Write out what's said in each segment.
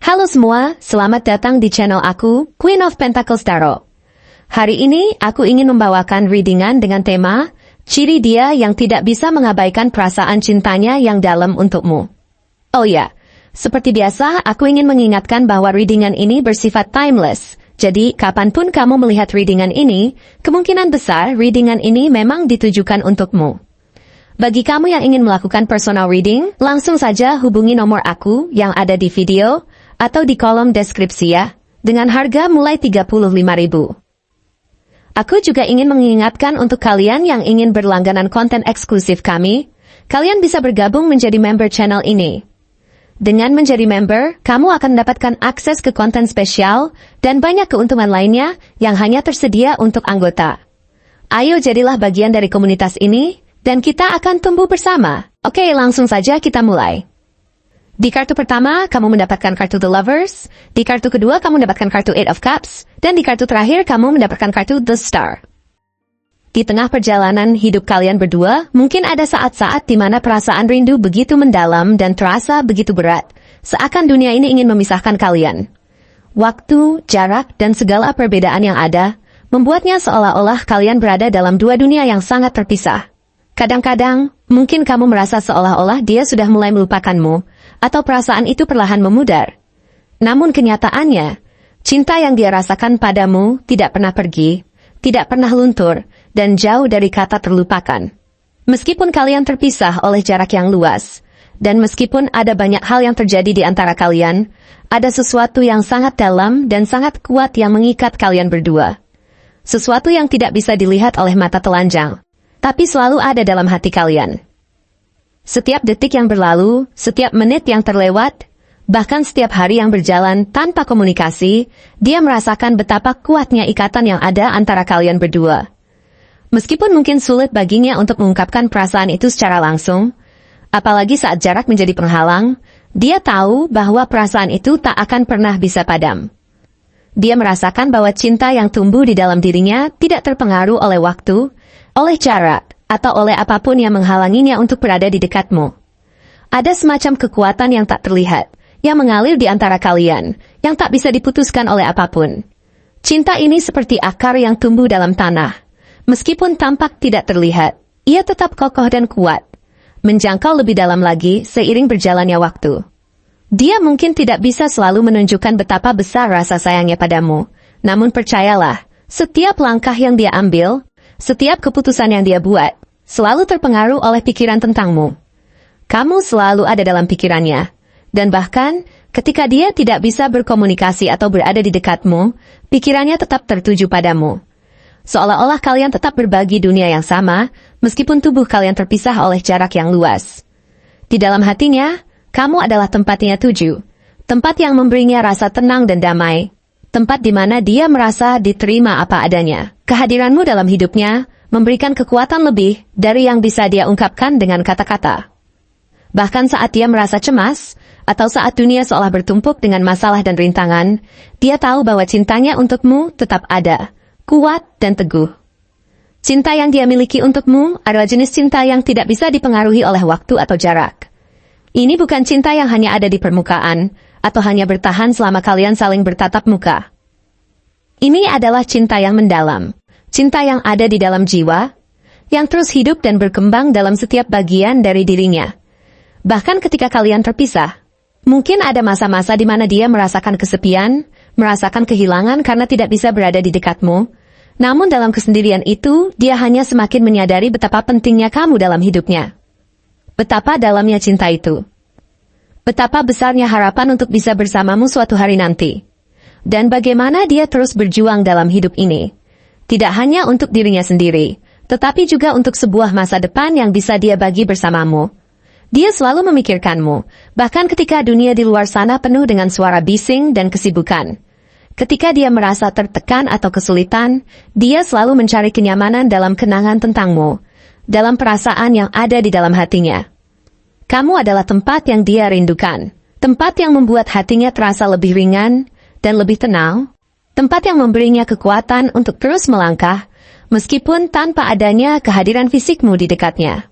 Halo semua, selamat datang di channel aku, Queen of Pentacles Tarot. Hari ini aku ingin membawakan readingan dengan tema ciri dia yang tidak bisa mengabaikan perasaan cintanya yang dalam untukmu. Oh ya, seperti biasa aku ingin mengingatkan bahwa readingan ini bersifat timeless. Jadi kapanpun kamu melihat readingan ini, kemungkinan besar readingan ini memang ditujukan untukmu. Bagi kamu yang ingin melakukan personal reading, langsung saja hubungi nomor aku yang ada di video atau di kolom deskripsi ya, dengan harga mulai 35.000. Aku juga ingin mengingatkan untuk kalian yang ingin berlangganan konten eksklusif kami, kalian bisa bergabung menjadi member channel ini. Dengan menjadi member, kamu akan mendapatkan akses ke konten spesial dan banyak keuntungan lainnya yang hanya tersedia untuk anggota. Ayo jadilah bagian dari komunitas ini, dan kita akan tumbuh bersama. Oke, langsung saja kita mulai. Di kartu pertama, kamu mendapatkan kartu The Lovers. Di kartu kedua, kamu mendapatkan kartu Eight of Cups. Dan di kartu terakhir, kamu mendapatkan kartu The Star. Di tengah perjalanan hidup kalian berdua, mungkin ada saat-saat di mana perasaan rindu begitu mendalam dan terasa begitu berat, seakan dunia ini ingin memisahkan kalian. Waktu, jarak, dan segala perbedaan yang ada, membuatnya seolah-olah kalian berada dalam dua dunia yang sangat terpisah. Kadang-kadang, mungkin kamu merasa seolah-olah dia sudah mulai melupakanmu, atau perasaan itu perlahan memudar. Namun kenyataannya, cinta yang dia rasakan padamu tidak pernah pergi, tidak pernah luntur, dan jauh dari kata terlupakan. Meskipun kalian terpisah oleh jarak yang luas, dan meskipun ada banyak hal yang terjadi di antara kalian, ada sesuatu yang sangat dalam dan sangat kuat yang mengikat kalian berdua. Sesuatu yang tidak bisa dilihat oleh mata telanjang, tapi selalu ada dalam hati kalian. Setiap detik yang berlalu, setiap menit yang terlewat, bahkan setiap hari yang berjalan tanpa komunikasi, dia merasakan betapa kuatnya ikatan yang ada antara kalian berdua. Meskipun mungkin sulit baginya untuk mengungkapkan perasaan itu secara langsung, apalagi saat jarak menjadi penghalang, dia tahu bahwa perasaan itu tak akan pernah bisa padam. Dia merasakan bahwa cinta yang tumbuh di dalam dirinya tidak terpengaruh oleh waktu, oleh jarak, atau oleh apapun yang menghalanginya untuk berada di dekatmu. Ada semacam kekuatan yang tak terlihat, yang mengalir di antara kalian, yang tak bisa diputuskan oleh apapun. Cinta ini seperti akar yang tumbuh dalam tanah. Meskipun tampak tidak terlihat, ia tetap kokoh dan kuat, menjangkau lebih dalam lagi seiring berjalannya waktu. Dia mungkin tidak bisa selalu menunjukkan betapa besar rasa sayangnya padamu, namun percayalah, setiap langkah yang dia ambil, setiap keputusan yang dia buat, selalu terpengaruh oleh pikiran tentangmu. Kamu selalu ada dalam pikirannya, dan bahkan ketika dia tidak bisa berkomunikasi atau berada di dekatmu, pikirannya tetap tertuju padamu. Seolah-olah kalian tetap berbagi dunia yang sama, meskipun tubuh kalian terpisah oleh jarak yang luas. Di dalam hatinya, kamu adalah tempatnya tuju, tempat yang memberinya rasa tenang dan damai, tempat di mana dia merasa diterima apa adanya. Kehadiranmu dalam hidupnya memberikan kekuatan lebih dari yang bisa dia ungkapkan dengan kata-kata. Bahkan saat dia merasa cemas, atau saat dunia seolah bertumpuk dengan masalah dan rintangan, dia tahu bahwa cintanya untukmu tetap ada, kuat dan teguh. Cinta yang dia miliki untukmu adalah jenis cinta yang tidak bisa dipengaruhi oleh waktu atau jarak. Ini bukan cinta yang hanya ada di permukaan, atau hanya bertahan selama kalian saling bertatap muka. Ini adalah cinta yang mendalam. Cinta yang ada di dalam jiwa, yang terus hidup dan berkembang dalam setiap bagian dari dirinya. Bahkan ketika kalian terpisah, mungkin ada masa-masa di mana dia merasakan kesepian, merasakan kehilangan karena tidak bisa berada di dekatmu. Namun dalam kesendirian itu, dia hanya semakin menyadari betapa pentingnya kamu dalam hidupnya. Betapa dalamnya cinta itu. Betapa besarnya harapan untuk bisa bersamamu suatu hari nanti. Dan bagaimana dia terus berjuang dalam hidup ini. Tidak hanya untuk dirinya sendiri, tetapi juga untuk sebuah masa depan yang bisa dia bagi bersamamu. Dia selalu memikirkanmu, bahkan ketika dunia di luar sana penuh dengan suara bising dan kesibukan. Ketika dia merasa tertekan atau kesulitan, dia selalu mencari kenyamanan dalam kenangan tentangmu, dalam perasaan yang ada di dalam hatinya. Kamu adalah tempat yang dia rindukan, tempat yang membuat hatinya terasa lebih ringan dan lebih tenang. Tempat yang memberinya kekuatan untuk terus melangkah, meskipun tanpa adanya kehadiran fisikmu di dekatnya.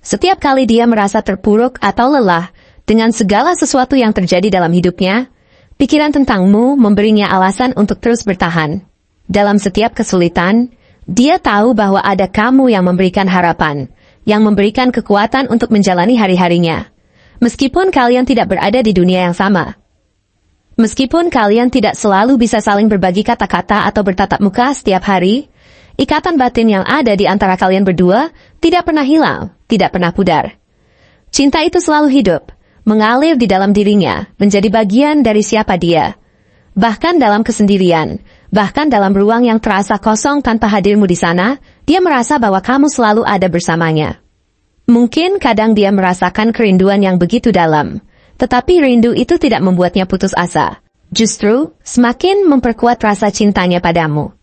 Setiap kali dia merasa terpuruk atau lelah dengan segala sesuatu yang terjadi dalam hidupnya, Pikiran tentangmu memberinya alasan untuk terus bertahan. Dalam setiap kesulitan, dia tahu bahwa ada kamu yang memberikan harapan, yang memberikan kekuatan untuk menjalani hari-harinya. Meskipun kalian tidak berada di dunia yang sama. Meskipun kalian tidak selalu bisa saling berbagi kata-kata atau bertatap muka setiap hari, ikatan batin yang ada di antara kalian berdua tidak pernah hilang, tidak pernah pudar. Cinta itu selalu hidup, mengalir di dalam dirinya, menjadi bagian dari siapa dia. Bahkan dalam kesendirian, bahkan dalam ruang yang terasa kosong tanpa hadirmu di sana, dia merasa bahwa kamu selalu ada bersamanya. Mungkin kadang dia merasakan kerinduan yang begitu dalam, tetapi rindu itu tidak membuatnya putus asa. Justru, semakin memperkuat rasa cintanya padamu.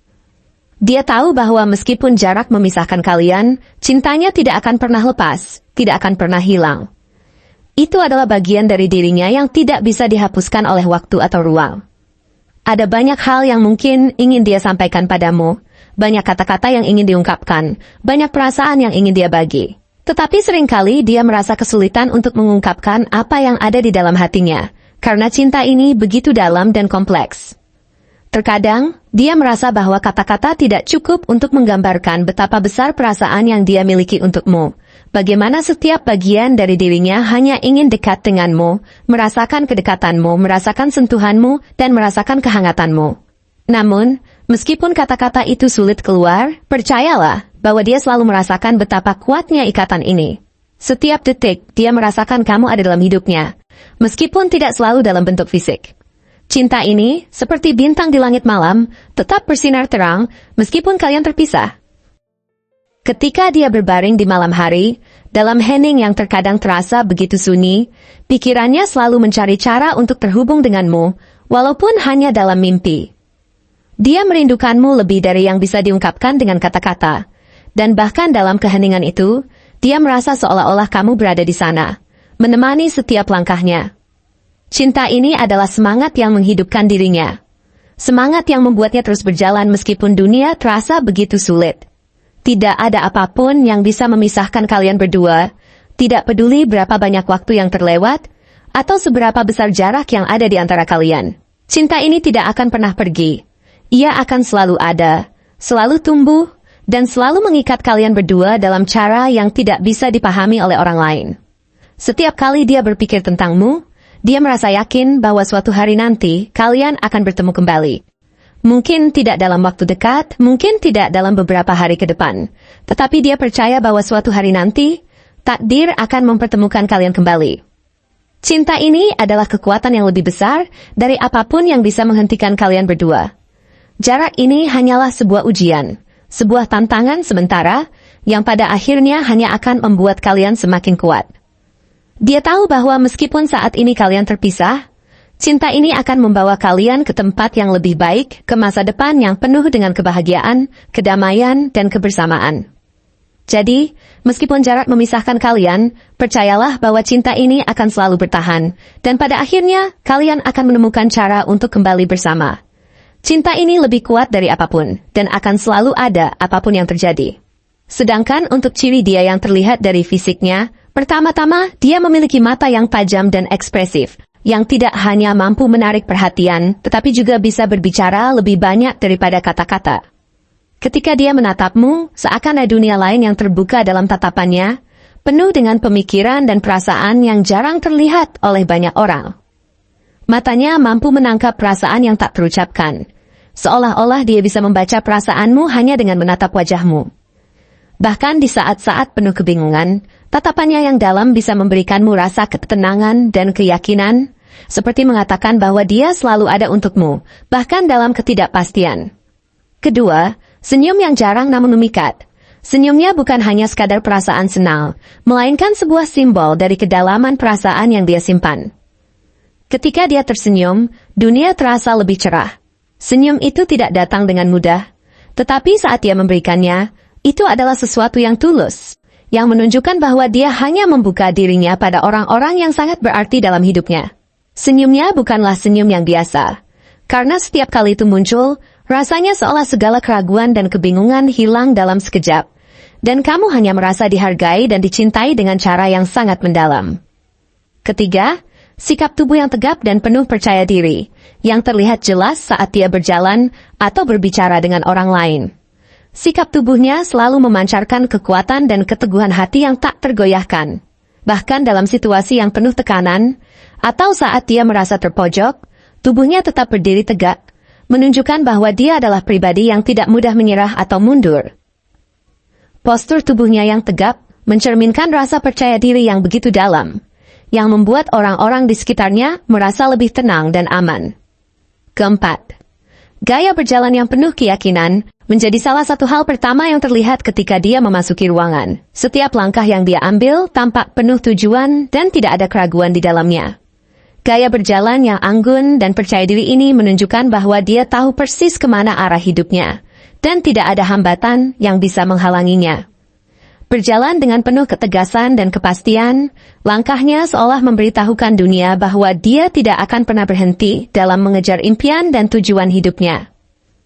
Dia tahu bahwa meskipun jarak memisahkan kalian, cintanya tidak akan pernah lepas, tidak akan pernah hilang. Itu adalah bagian dari dirinya yang tidak bisa dihapuskan oleh waktu atau ruang. Ada banyak hal yang mungkin ingin dia sampaikan padamu, banyak kata-kata yang ingin diungkapkan, banyak perasaan yang ingin dia bagi. Tetapi seringkali dia merasa kesulitan untuk mengungkapkan apa yang ada di dalam hatinya, karena cinta ini begitu dalam dan kompleks. Terkadang, dia merasa bahwa kata-kata tidak cukup untuk menggambarkan betapa besar perasaan yang dia miliki untukmu. Bagaimana setiap bagian dari dirinya hanya ingin dekat denganmu, merasakan kedekatanmu, merasakan sentuhanmu, dan merasakan kehangatanmu. Namun, meskipun kata-kata itu sulit keluar, percayalah bahwa dia selalu merasakan betapa kuatnya ikatan ini. Setiap detik, dia merasakan kamu ada dalam hidupnya, meskipun tidak selalu dalam bentuk fisik. Cinta ini, seperti bintang di langit malam, tetap bersinar terang meskipun kalian terpisah. Ketika dia berbaring di malam hari, dalam hening yang terkadang terasa begitu sunyi, pikirannya selalu mencari cara untuk terhubung denganmu, walaupun hanya dalam mimpi. Dia merindukanmu lebih dari yang bisa diungkapkan dengan kata-kata. Dan bahkan dalam keheningan itu, dia merasa seolah-olah kamu berada di sana, menemani setiap langkahnya. Cinta ini adalah semangat yang menghidupkan dirinya. Semangat yang membuatnya terus berjalan meskipun dunia terasa begitu sulit. Tidak ada apapun yang bisa memisahkan kalian berdua, tidak peduli berapa banyak waktu yang terlewat, atau seberapa besar jarak yang ada di antara kalian. Cinta ini tidak akan pernah pergi. Ia akan selalu ada, selalu tumbuh, dan selalu mengikat kalian berdua dalam cara yang tidak bisa dipahami oleh orang lain. Setiap kali dia berpikir tentangmu, dia merasa yakin bahwa suatu hari nanti kalian akan bertemu kembali. Mungkin tidak dalam waktu dekat, mungkin tidak dalam beberapa hari ke depan, tetapi dia percaya bahwa suatu hari nanti, takdir akan mempertemukan kalian kembali. Cinta ini adalah kekuatan yang lebih besar dari apapun yang bisa menghentikan kalian berdua. Jarak ini hanyalah sebuah ujian, sebuah tantangan sementara, yang pada akhirnya hanya akan membuat kalian semakin kuat. Dia tahu bahwa meskipun saat ini kalian terpisah, cinta ini akan membawa kalian ke tempat yang lebih baik, ke masa depan yang penuh dengan kebahagiaan, kedamaian, dan kebersamaan. Jadi, meskipun jarak memisahkan kalian, percayalah bahwa cinta ini akan selalu bertahan, dan pada akhirnya kalian akan menemukan cara untuk kembali bersama. Cinta ini lebih kuat dari apapun, dan akan selalu ada apapun yang terjadi. Sedangkan untuk ciri dia yang terlihat dari fisiknya, pertama-tama dia memiliki mata yang tajam dan ekspresif, yang tidak hanya mampu menarik perhatian, tetapi juga bisa berbicara lebih banyak daripada kata-kata. Ketika dia menatapmu, seakan ada dunia lain yang terbuka dalam tatapannya, penuh dengan pemikiran dan perasaan yang jarang terlihat oleh banyak orang. Matanya mampu menangkap perasaan yang tak terucapkan, seolah-olah dia bisa membaca perasaanmu hanya dengan menatap wajahmu. Bahkan di saat-saat penuh kebingungan, tatapannya yang dalam bisa memberikanmu rasa ketenangan dan keyakinan, seperti mengatakan bahwa dia selalu ada untukmu, bahkan dalam ketidakpastian. Kedua, senyum yang jarang namun memikat. Senyumnya bukan hanya sekadar perasaan senang, melainkan sebuah simbol dari kedalaman perasaan yang dia simpan. Ketika dia tersenyum, dunia terasa lebih cerah. Senyum itu tidak datang dengan mudah, tetapi saat dia memberikannya, itu adalah sesuatu yang tulus, yang menunjukkan bahwa dia hanya membuka dirinya pada orang-orang yang sangat berarti dalam hidupnya. Senyumnya bukanlah senyum yang biasa, karena setiap kali itu muncul, rasanya seolah segala keraguan dan kebingungan hilang dalam sekejap, dan kamu hanya merasa dihargai dan dicintai dengan cara yang sangat mendalam. Ketiga, Sikap tubuh yang tegap dan penuh percaya diri, yang terlihat jelas saat dia berjalan atau berbicara dengan orang lain. Sikap tubuhnya selalu memancarkan kekuatan dan keteguhan hati yang tak tergoyahkan. Bahkan dalam situasi yang penuh tekanan, atau saat dia merasa terpojok, tubuhnya tetap berdiri tegak, menunjukkan bahwa dia adalah pribadi yang tidak mudah menyerah atau mundur. Postur tubuhnya yang tegap mencerminkan rasa percaya diri yang begitu dalam, yang membuat orang-orang di sekitarnya merasa lebih tenang dan aman. Keempat, gaya berjalan yang penuh keyakinan menjadi salah satu hal pertama yang terlihat ketika dia memasuki ruangan. Setiap langkah yang dia ambil tampak penuh tujuan dan tidak ada keraguan di dalamnya. Gaya berjalan yang anggun dan percaya diri ini menunjukkan bahwa dia tahu persis kemana arah hidupnya, dan tidak ada hambatan yang bisa menghalanginya. Berjalan dengan penuh ketegasan dan kepastian, langkahnya seolah memberitahukan dunia bahwa dia tidak akan pernah berhenti dalam mengejar impian dan tujuan hidupnya.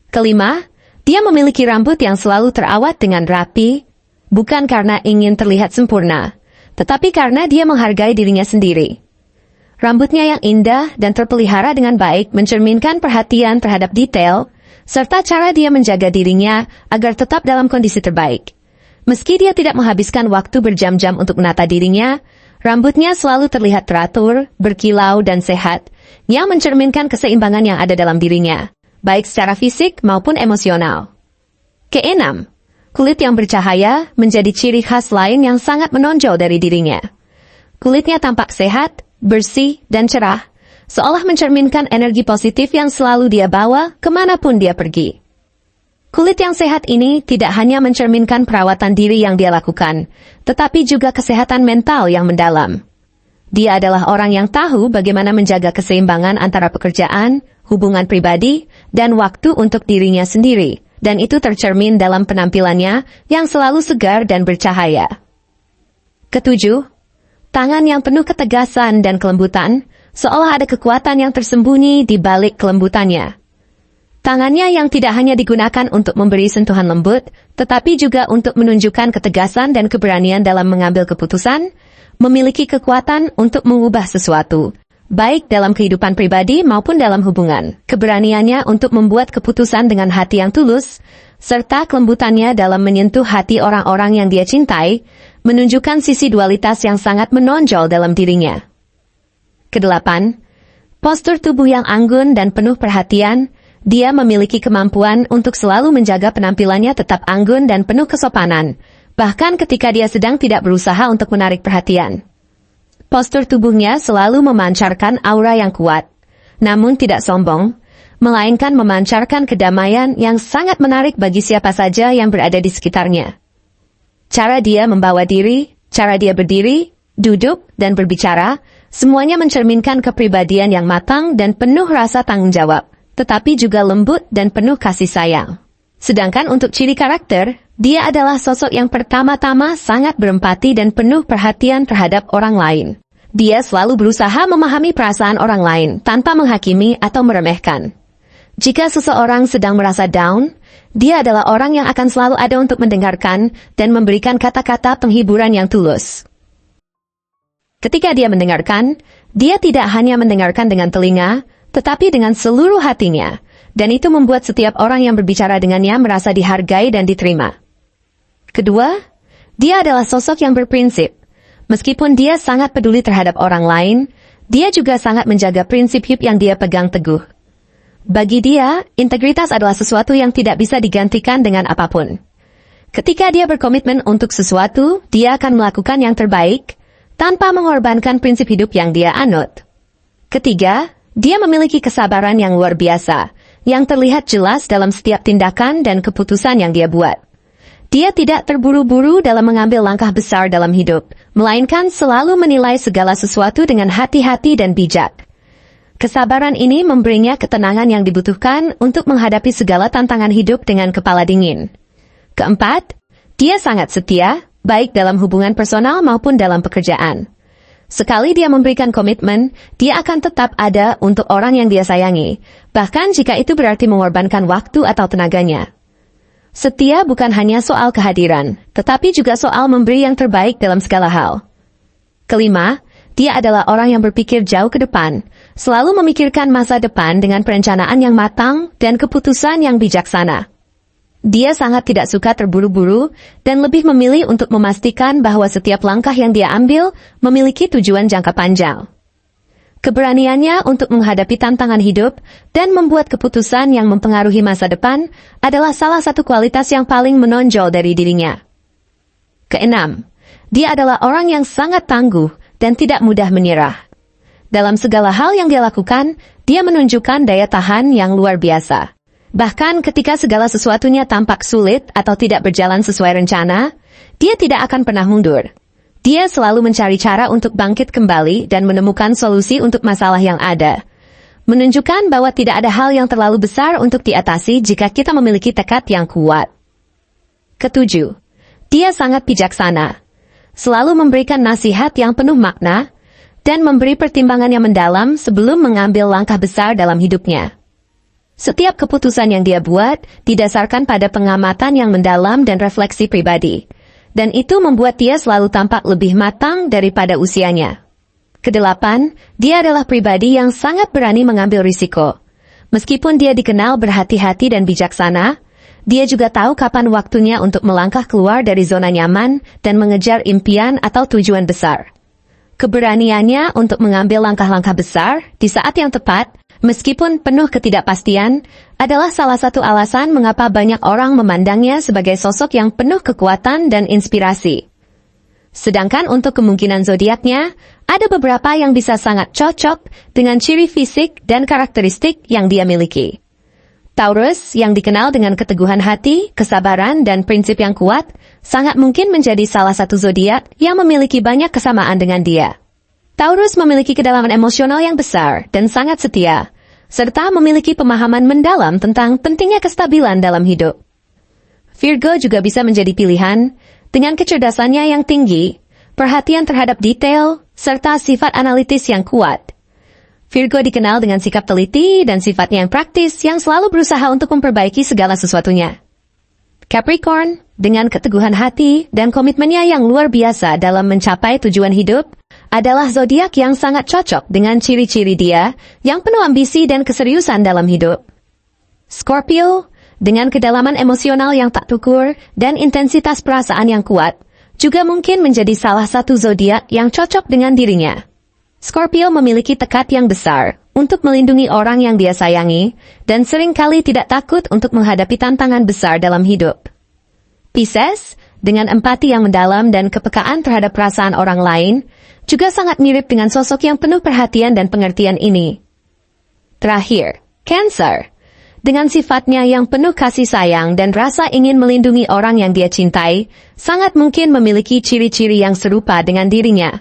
Kelima, dia memiliki rambut yang selalu terawat dengan rapi, bukan karena ingin terlihat sempurna, tetapi karena dia menghargai dirinya sendiri. Rambutnya yang indah dan terpelihara dengan baik mencerminkan perhatian terhadap detail, serta cara dia menjaga dirinya agar tetap dalam kondisi terbaik. Meski dia tidak menghabiskan waktu berjam-jam untuk menata dirinya, rambutnya selalu terlihat teratur, berkilau dan sehat, yang mencerminkan keseimbangan yang ada dalam dirinya, baik secara fisik maupun emosional. Keenam, kulit yang bercahaya menjadi ciri khas lain yang sangat menonjol dari dirinya. Kulitnya tampak sehat, bersih, dan cerah, seolah mencerminkan energi positif yang selalu dia bawa kemanapun dia pergi. Kulit yang sehat ini tidak hanya mencerminkan perawatan diri yang dia lakukan, tetapi juga kesehatan mental yang mendalam. Dia adalah orang yang tahu bagaimana menjaga keseimbangan antara pekerjaan, hubungan pribadi, dan waktu untuk dirinya sendiri, dan itu tercermin dalam penampilannya yang selalu segar dan bercahaya. Ketujuh, tangan yang penuh ketegasan dan kelembutan, seolah ada kekuatan yang tersembunyi di balik kelembutannya. Tangannya yang tidak hanya digunakan untuk memberi sentuhan lembut, tetapi juga untuk menunjukkan ketegasan dan keberanian dalam mengambil keputusan, memiliki kekuatan untuk mengubah sesuatu, baik dalam kehidupan pribadi maupun dalam hubungan. Keberaniannya untuk membuat keputusan dengan hati yang tulus, serta kelembutannya dalam menyentuh hati orang-orang yang dia cintai, menunjukkan sisi dualitas yang sangat menonjol dalam dirinya. Kedelapan, postur tubuh yang anggun dan penuh perhatian. Dia memiliki kemampuan untuk selalu menjaga penampilannya tetap anggun dan penuh kesopanan, bahkan ketika dia sedang tidak berusaha untuk menarik perhatian. Postur tubuhnya selalu memancarkan aura yang kuat, namun tidak sombong, melainkan memancarkan kedamaian yang sangat menarik bagi siapa saja yang berada di sekitarnya. Cara dia membawa diri, cara dia berdiri, duduk, dan berbicara, semuanya mencerminkan kepribadian yang matang dan penuh rasa tanggung jawab, tetapi juga lembut dan penuh kasih sayang. Sedangkan untuk ciri karakter, dia adalah sosok yang pertama-tama sangat berempati dan penuh perhatian terhadap orang lain. Dia selalu berusaha memahami perasaan orang lain tanpa menghakimi atau meremehkan. Jika seseorang sedang merasa down, dia adalah orang yang akan selalu ada untuk mendengarkan dan memberikan kata-kata penghiburan yang tulus. Ketika dia mendengarkan, dia tidak hanya mendengarkan dengan telinga, tetapi dengan seluruh hatinya, dan itu membuat setiap orang yang berbicara dengannya merasa dihargai dan diterima. Kedua, dia adalah sosok yang berprinsip. Meskipun dia sangat peduli terhadap orang lain, dia juga sangat menjaga prinsip hidup yang dia pegang teguh. Bagi dia, integritas adalah sesuatu yang tidak bisa digantikan dengan apapun. Ketika dia berkomitmen untuk sesuatu, dia akan melakukan yang terbaik, tanpa mengorbankan prinsip hidup yang dia anut. Ketiga, dia memiliki kesabaran yang luar biasa, yang terlihat jelas dalam setiap tindakan dan keputusan yang dia buat. Dia tidak terburu-buru dalam mengambil langkah besar dalam hidup, melainkan selalu menilai segala sesuatu dengan hati-hati dan bijak. Kesabaran ini memberinya ketenangan yang dibutuhkan untuk menghadapi segala tantangan hidup dengan kepala dingin. Keempat, dia sangat setia, baik dalam hubungan personal maupun dalam pekerjaan. Sekali dia memberikan komitmen, dia akan tetap ada untuk orang yang dia sayangi, bahkan jika itu berarti mengorbankan waktu atau tenaganya. Setia bukan hanya soal kehadiran, tetapi juga soal memberi yang terbaik dalam segala hal. Kelima, Dia adalah orang yang berpikir jauh ke depan, selalu memikirkan masa depan dengan perencanaan yang matang dan keputusan yang bijaksana. Dia sangat tidak suka terburu-buru dan lebih memilih untuk memastikan bahwa setiap langkah yang dia ambil memiliki tujuan jangka panjang. Keberaniannya untuk menghadapi tantangan hidup dan membuat keputusan yang mempengaruhi masa depan adalah salah satu kualitas yang paling menonjol dari dirinya. Keenam, dia adalah orang yang sangat tangguh dan tidak mudah menyerah. Dalam segala hal yang dia lakukan, dia menunjukkan daya tahan yang luar biasa. Bahkan ketika segala sesuatunya tampak sulit atau tidak berjalan sesuai rencana, dia tidak akan pernah mundur. Dia selalu mencari cara untuk bangkit kembali dan menemukan solusi untuk masalah yang ada. Menunjukkan bahwa tidak ada hal yang terlalu besar untuk diatasi jika kita memiliki tekad yang kuat. Ketujuh, dia sangat bijaksana. Selalu memberikan nasihat yang penuh makna, dan memberi pertimbangan yang mendalam sebelum mengambil langkah besar dalam hidupnya. Setiap keputusan yang dia buat didasarkan pada pengamatan yang mendalam dan refleksi pribadi, dan itu membuat dia selalu tampak lebih matang daripada usianya. Kedelapan, dia adalah pribadi yang sangat berani mengambil risiko. Meskipun dia dikenal berhati-hati dan bijaksana, dia juga tahu kapan waktunya untuk melangkah keluar dari zona nyaman dan mengejar impian atau tujuan besar. Keberaniannya untuk mengambil langkah-langkah besar di saat yang tepat, meskipun penuh ketidakpastian, adalah salah satu alasan mengapa banyak orang memandangnya sebagai sosok yang penuh kekuatan dan inspirasi. Sedangkan untuk kemungkinan zodiaknya, ada beberapa yang bisa sangat cocok dengan ciri fisik dan karakteristik yang dia miliki. Taurus, yang dikenal dengan keteguhan hati, kesabaran, dan prinsip yang kuat, sangat mungkin menjadi salah satu zodiak yang memiliki banyak kesamaan dengan dia. Taurus memiliki kedalaman emosional yang besar dan sangat setia, serta memiliki pemahaman mendalam tentang pentingnya kestabilan dalam hidup. Virgo juga bisa menjadi pilihan, dengan kecerdasannya yang tinggi, perhatian terhadap detail, serta sifat analitis yang kuat. Virgo dikenal dengan sikap teliti dan sifatnya yang praktis yang selalu berusaha untuk memperbaiki segala sesuatunya. Capricorn, dengan keteguhan hati dan komitmennya yang luar biasa dalam mencapai tujuan hidup, adalah zodiak yang sangat cocok dengan ciri-ciri dia yang penuh ambisi dan keseriusan dalam hidup. Scorpio, dengan kedalaman emosional yang tak terukur dan intensitas perasaan yang kuat, juga mungkin menjadi salah satu zodiak yang cocok dengan dirinya. Scorpio memiliki tekad yang besar untuk melindungi orang yang dia sayangi dan seringkali tidak takut untuk menghadapi tantangan besar dalam hidup. Pisces, dengan empati yang mendalam dan kepekaan terhadap perasaan orang lain, juga sangat mirip dengan sosok yang penuh perhatian dan pengertian ini. Terakhir, Cancer, dengan sifatnya yang penuh kasih sayang dan rasa ingin melindungi orang yang dia cintai, sangat mungkin memiliki ciri-ciri yang serupa dengan dirinya.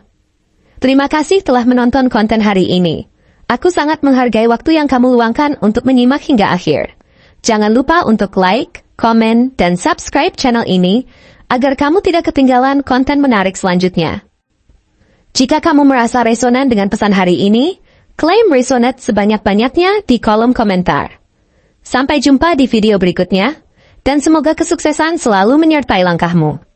Terima kasih telah menonton konten hari ini. Aku sangat menghargai waktu yang kamu luangkan untuk menyimak hingga akhir. Jangan lupa untuk like, komen, dan subscribe channel ini, agar kamu tidak ketinggalan konten menarik selanjutnya. Jika kamu merasa resonan dengan pesan hari ini, klaim resonate sebanyak-banyaknya di kolom komentar. Sampai jumpa di video berikutnya, dan semoga kesuksesan selalu menyertai langkahmu.